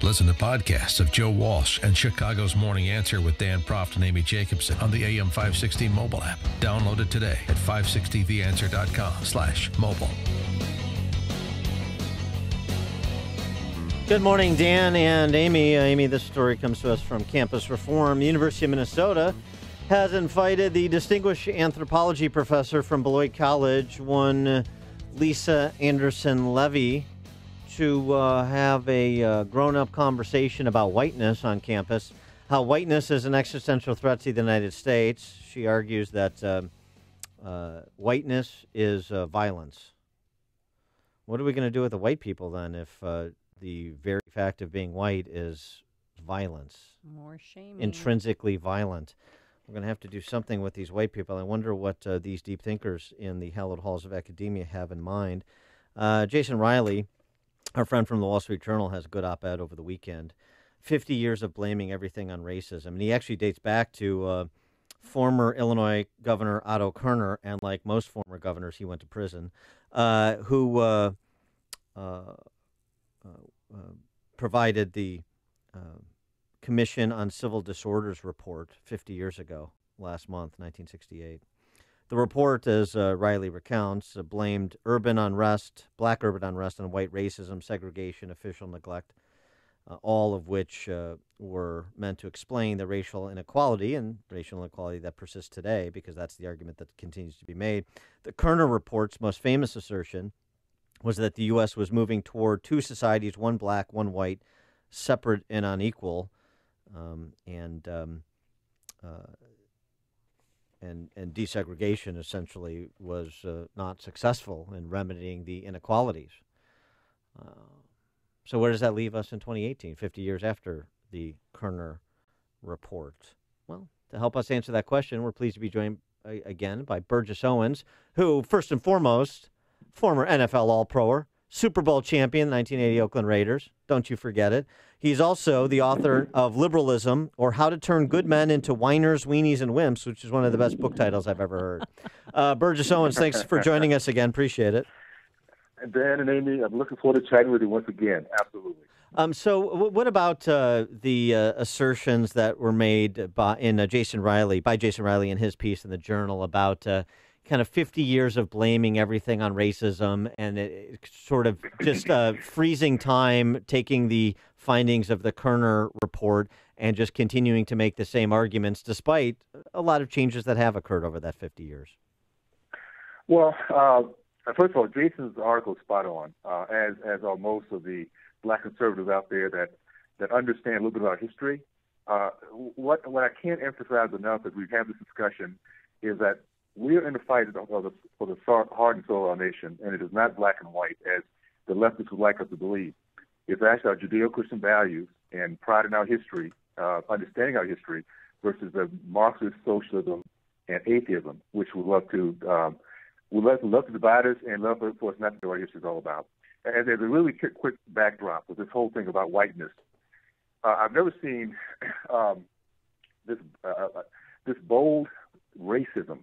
Listen to podcasts of Joe Walsh and Chicago's Morning Answer with Dan Proft and Amy Jacobson on the AM 560 mobile app. Download it today at 560theanswer.com/mobile. Good morning, Dan and Amy. Amy, this story comes to us from Campus Reform. The University of Minnesota has invited the distinguished anthropology professor from Beloit College, one Lisa Anderson-Levy, to have a grown-up conversation about whiteness on campus, how whiteness is an existential threat to the United States. She argues that whiteness is violence. What are we going to do with the white people then if the very fact of being white is violence? More shaming. Intrinsically violent. We're going to have to do something with these white people. I wonder what these deep thinkers in the hallowed halls of academia have in mind. Jason Riley, our friend from the Wall Street Journal, has a good op-ed over the weekend. 50 years of blaming everything on racism. And he actually dates back to former Illinois Governor Otto Kerner, and like most former governors, he went to prison, who provided the Commission on Civil Disorders report 50 years ago, last month, 1968. The report, as Riley recounts, blamed urban unrest, black urban unrest, and white racism, segregation, official neglect, all of which were meant to explain the racial inequality that persists today, because that's the argument that continues to be made. The Kerner report's most famous assertion was that the U.S. was moving toward two societies, one black, one white, separate and unequal, and desegregation essentially was not successful in remedying the inequalities. So where does that leave us in 2018, 50 years after the Kerner report? Well, to help us answer that question, we're pleased to be joined again by Burgess Owens, who, first and foremost, former NFL All-Proer, Super Bowl champion, 1980 Oakland Raiders. Don't you forget it. He's also the author of Liberalism, or How to Turn Good Men into Whiners, Weenies, and Wimps, which is one of the best book titles I've ever heard. Burgess Owens, thanks for joining us again. Appreciate it. And Dan and Amy, I'm looking forward to chatting with you once again. Absolutely. So what about the assertions that were made by Jason Riley in his piece in the Journal about kind of 50 years of blaming everything on racism, and it sort of just freezing time, taking the findings of the Kerner report and just continuing to make the same arguments despite a lot of changes that have occurred over that 50 years? Well, first of all, Jason's article is spot on, as are most of the black conservatives out there that understand a little bit about history. What I can't emphasize enough as we've had this discussion is that we're in the fight for the heart and soul of our nation, and it is not black and white, as the leftists would like us to believe. It's actually our Judeo-Christian values and pride in our history, understanding our history, versus the Marxist socialism and atheism, which would love to divide us and love for us not to know what our history is all about. And there's a really quick backdrop with this whole thing about whiteness. I've never seen this bold racism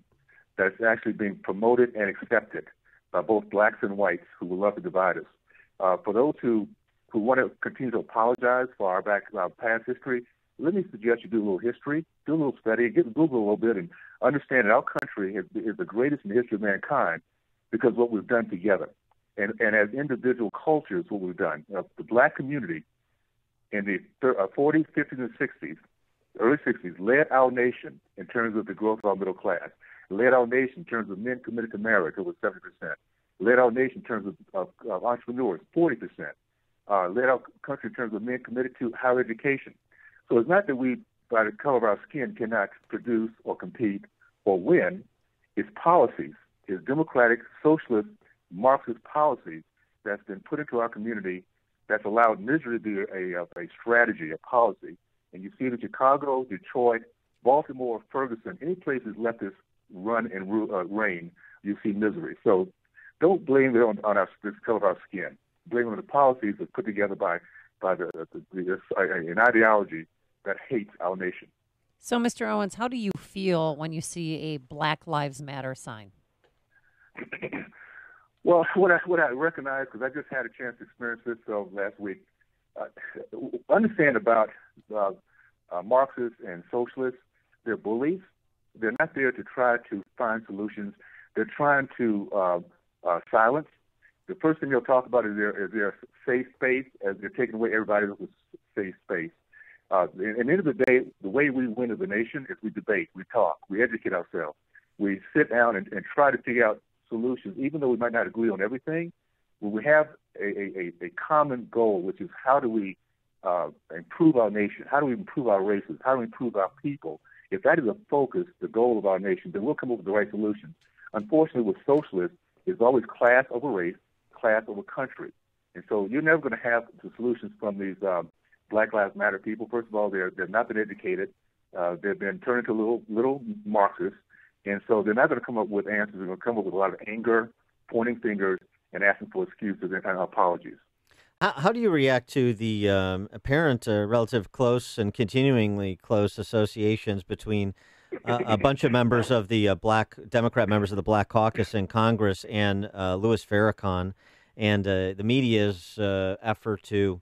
that's actually being promoted and accepted by both blacks and whites who would love to divide us. For those who want to continue to apologize for our past history, let me suggest you do a little history, do a little study, get Google a little bit, and understand that our country is the greatest in the history of mankind because of what we've done together. And as individual cultures, what we've done. The black community in the 40s, 50s, and 60s, early 60s, led our nation in terms of the growth of our middle class, led our nation in terms of men committed to marriage, it was 70%, led our nation in terms of entrepreneurs, 40%, led our country in terms of men committed to higher education. So it's not that we, by the color of our skin, cannot produce or compete or win. It's policies, it's democratic, socialist, Marxist policies that's been put into our community that's allowed misery to be a strategy, a policy. And you see it in Chicago, Detroit, Baltimore, Ferguson, any place that's let this run and reign, you see misery. So don't blame it on this color of our skin. Blame it on the policies that's put together by an ideology that hates our nation. So, Mr. Owens, how do you feel when you see a Black Lives Matter sign? Well, what I recognize, because I just had a chance to experience this last week, understand about Marxists and socialists, their beliefs. They're not there to try to find solutions. They're trying to silence. The first thing they'll talk about is their safe space, as they're taking away everybody else's safe space. At the end of the day, the way we win as a nation is we debate, we talk, we educate ourselves. We sit down and try to figure out solutions, even though we might not agree on everything. When we have a common goal, which is how do we improve our nation, how do we improve our races, how do we improve our people, if that is a focus, the goal of our nation, then we'll come up with the right solutions. Unfortunately, with socialists, it's always class over race, class over country. And so you're never going to have the solutions from these Black Lives Matter people. First of all, they've not been educated. They've been turned into little Marxists. And so they're not going to come up with answers. They're going to come up with a lot of anger, pointing fingers, and asking for excuses and apologies. How do you react to the apparent relative close and continuingly close associations between a bunch of members of the Black Democrat members of the Black Caucus in Congress and Louis Farrakhan, and the media's effort to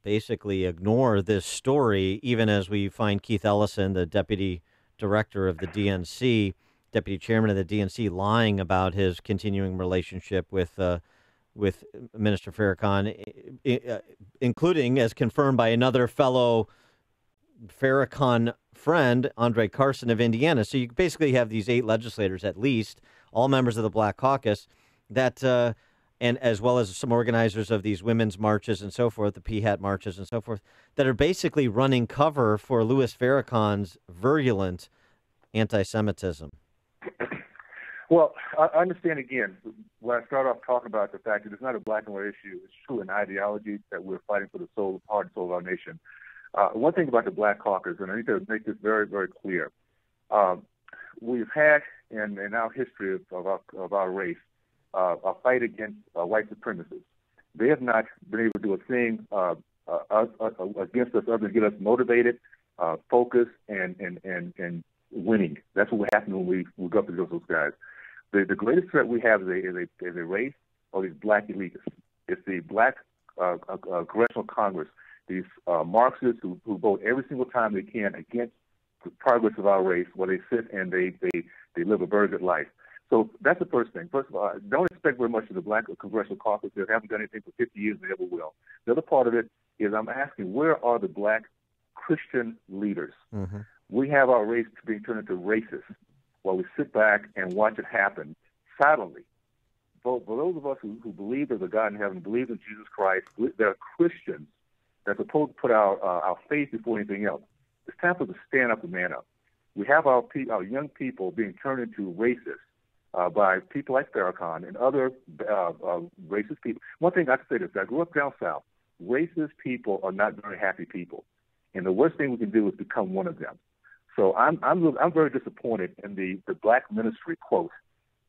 basically ignore this story, even as we find Keith Ellison, the deputy director of the DNC, deputy chairman of the DNC, lying about his continuing relationship with Minister Farrakhan, including, as confirmed by another fellow Farrakhan friend, Andre Carson of Indiana. So you basically have these 8 legislators, at least, all members of the Black Caucus, that, and as well as some organizers of these women's marches and so forth, the PHAT marches and so forth, that are basically running cover for Louis Farrakhan's virulent anti-Semitism. Well, I understand, again, when I start off talking about the fact that it's not a black and white issue, it's true an ideology that we're fighting for the heart and soul of our nation. One thing about the Black Caucus, and I need to make this very, very clear, we've had in our history of our race a fight against white supremacists. They have not been able to do a thing against us other than get us motivated, focused, and winning. That's what happened when we go up against those guys. The greatest threat we have is a race or these black elitists. It's the black congressional Congress, these Marxists who vote every single time they can against the progress of our race, where they sit and they live a very good life. So that's the first thing. First of all, don't expect very much of the black congressional caucus. They haven't done anything for 50 years and they never will. The other part of it is I'm asking, where are the black Christian leaders? Mm-hmm. We have our race being turned into racists while we sit back and watch it happen silently. For those of us who believe there's a God in heaven, believe in Jesus Christ, there are Christians that are supposed to put our faith before anything else. It's time for us to stand up and man up. We have our young people being turned into racists by people like Farrakhan and other racist people. One thing I can say is I grew up down south. Racist people are not very happy people. And the worst thing we can do is become one of them. So I'm very disappointed in the black ministry quote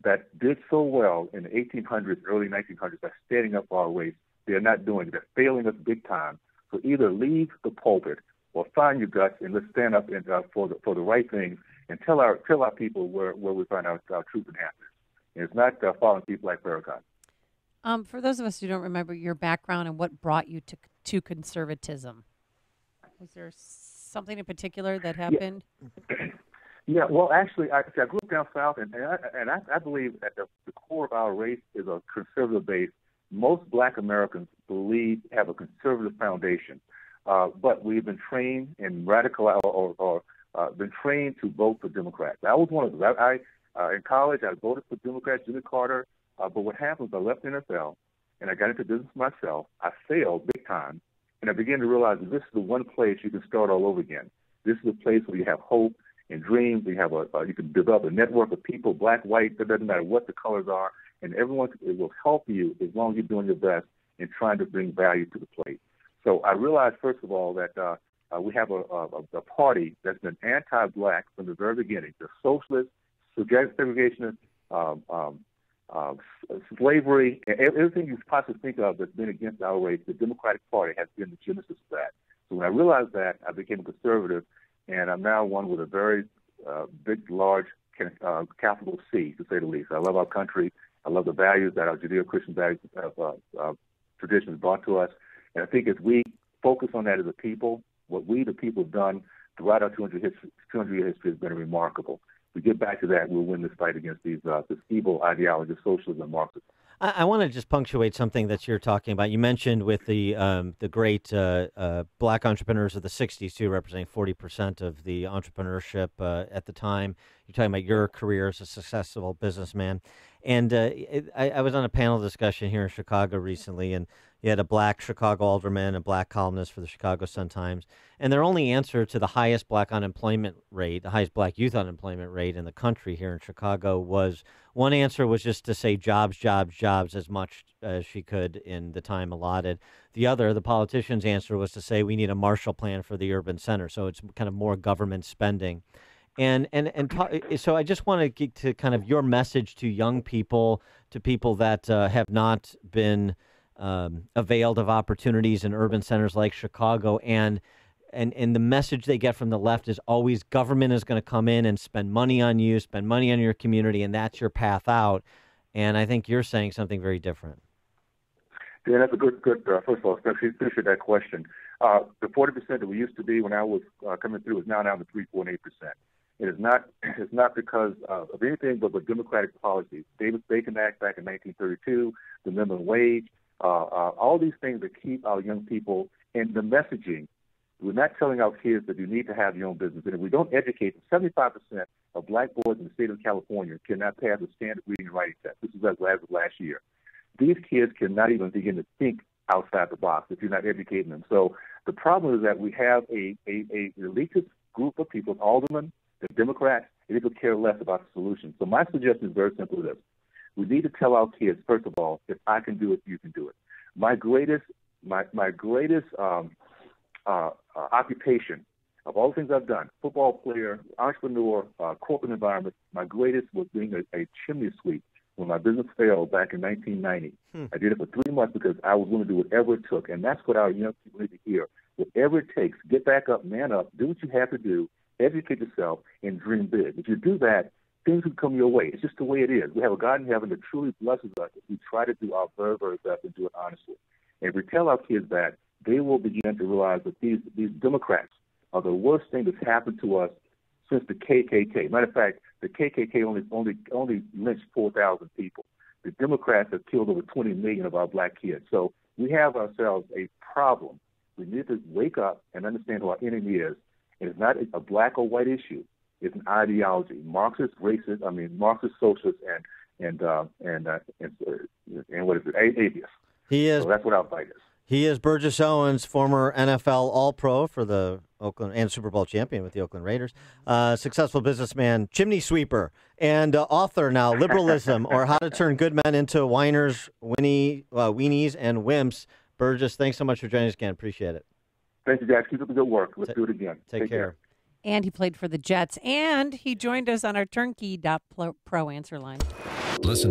that did so well in the 1800s, early 1900s by standing up for our race. They're not doing it. They're failing us big time. So either leave the pulpit or find your guts and let's stand up and, for the right things and tell our people where we find our truth and happiness. And it's not following people like Farrakhan. For those of us who don't remember your background and what brought you to conservatism, was there something in particular that happened? Yeah, well, actually, I grew up down south, and I believe at the core of our race is a conservative base. Most black Americans have a conservative foundation, but we've been trained in radical or been trained to vote for Democrats. I was one of those. In college, I voted for Democrats, Jimmy Carter, but what happened was I left the NFL, and I got into business myself. I failed big time, and I began to realize that this is the one place you can start all over again. This is a place where you have hope and dreams. You can develop a network of people, black, white, it doesn't matter what the colors are, and everyone will help you as long as you're doing your best in trying to bring value to the plate. So I realized, first of all, that we have a party that's been anti-black from the very beginning. The socialists, segregationists, slavery, everything you possibly think of that's been against our race, the Democratic Party has been the genesis of that. So when I realized that, I became a conservative, and I'm now one with a very big, large capital C, to say the least. I love our country. I love the values that our Judeo-Christian values traditions brought to us. And I think as we focus on that as a people, what we, the people, have done throughout our 200-year history has been remarkable. If we get back to that, we'll win this fight against this evil ideology of socialism and Marxism. I want to just punctuate something that you're talking about. You mentioned with the great black entrepreneurs of the 60s, too, representing 40% of the entrepreneurship at the time. You're talking about your career as a successful businessman. And I was on a panel discussion here in Chicago recently, and you had a black Chicago alderman, a black columnist for the Chicago Sun-Times, and their only answer to the highest black unemployment rate, the highest black youth unemployment rate in the country here in Chicago was, one answer was just to say jobs, jobs, jobs as much as she could in the time allotted. The other, the politician's answer, was to say we need a Marshall Plan for the urban center, so it's kind of more government spending. So I just want to get to kind of your message to young people, to people that have not been availed of opportunities in urban centers like Chicago, and the message they get from the left is always government is going to come in and spend money on you, spend money on your community, and that's your path out. And I think you're saying something very different. Yeah, that's a good. First of all, appreciate that question. The 40% that we used to be when I was coming through is now down to 3.8%. It is not. It's not because of anything but Democratic policies. Davis-Bacon Act back in 1932, the minimum wage, all these things that keep our young people in the messaging. We're not telling our kids that you need to have your own business. And if we don't educate them, 75% of black boys in the state of California cannot pass a standard reading and writing test. This is as of last year. These kids cannot even begin to think outside the box if you're not educating them. So the problem is that we have a elitist group of people, aldermen, the Democrats, and they could care less about the solution. So my suggestion is very simple: this. We need to tell our kids, first of all, if I can do it, you can do it. My greatest occupation of all the things I've done, football player, entrepreneur, corporate environment, my greatest was being a chimney sweep when my business failed back in 1990. I did it for 3 months because I was going to do whatever it took. And that's what our young people need to hear. Whatever it takes, get back up, man up, do what you have to do, educate yourself, and dream big. If you do that, things will come your way. It's just the way it is. We have a God in heaven that truly blesses us if we try to do our very, very best and do it honestly. And if we tell our kids that, they will begin to realize that these Democrats are the worst thing that's happened to us since the KKK. Matter of fact, the KKK only lynched 4,000 people. The Democrats have killed over 20 million of our black kids. So we have ourselves a problem. We need to wake up and understand who our enemy is. And it's not a black or white issue. It's an ideology. Marxist, socialist, and what is it? Atheist. He is. So that's what our fight is. He is Burgess Owens, former NFL All-Pro for the Oakland and Super Bowl champion with the Oakland Raiders, successful businessman, chimney sweeper, and author now, Liberalism, or How to Turn Good Men into Whiners, Weenies, and Wimps. Burgess, thanks so much for joining us again. Appreciate it. Thank you, guys. Keep up the good work. Let's do it again. Take care. And he played for the Jets, and he joined us on our Turnkey.pro answer line. Listen to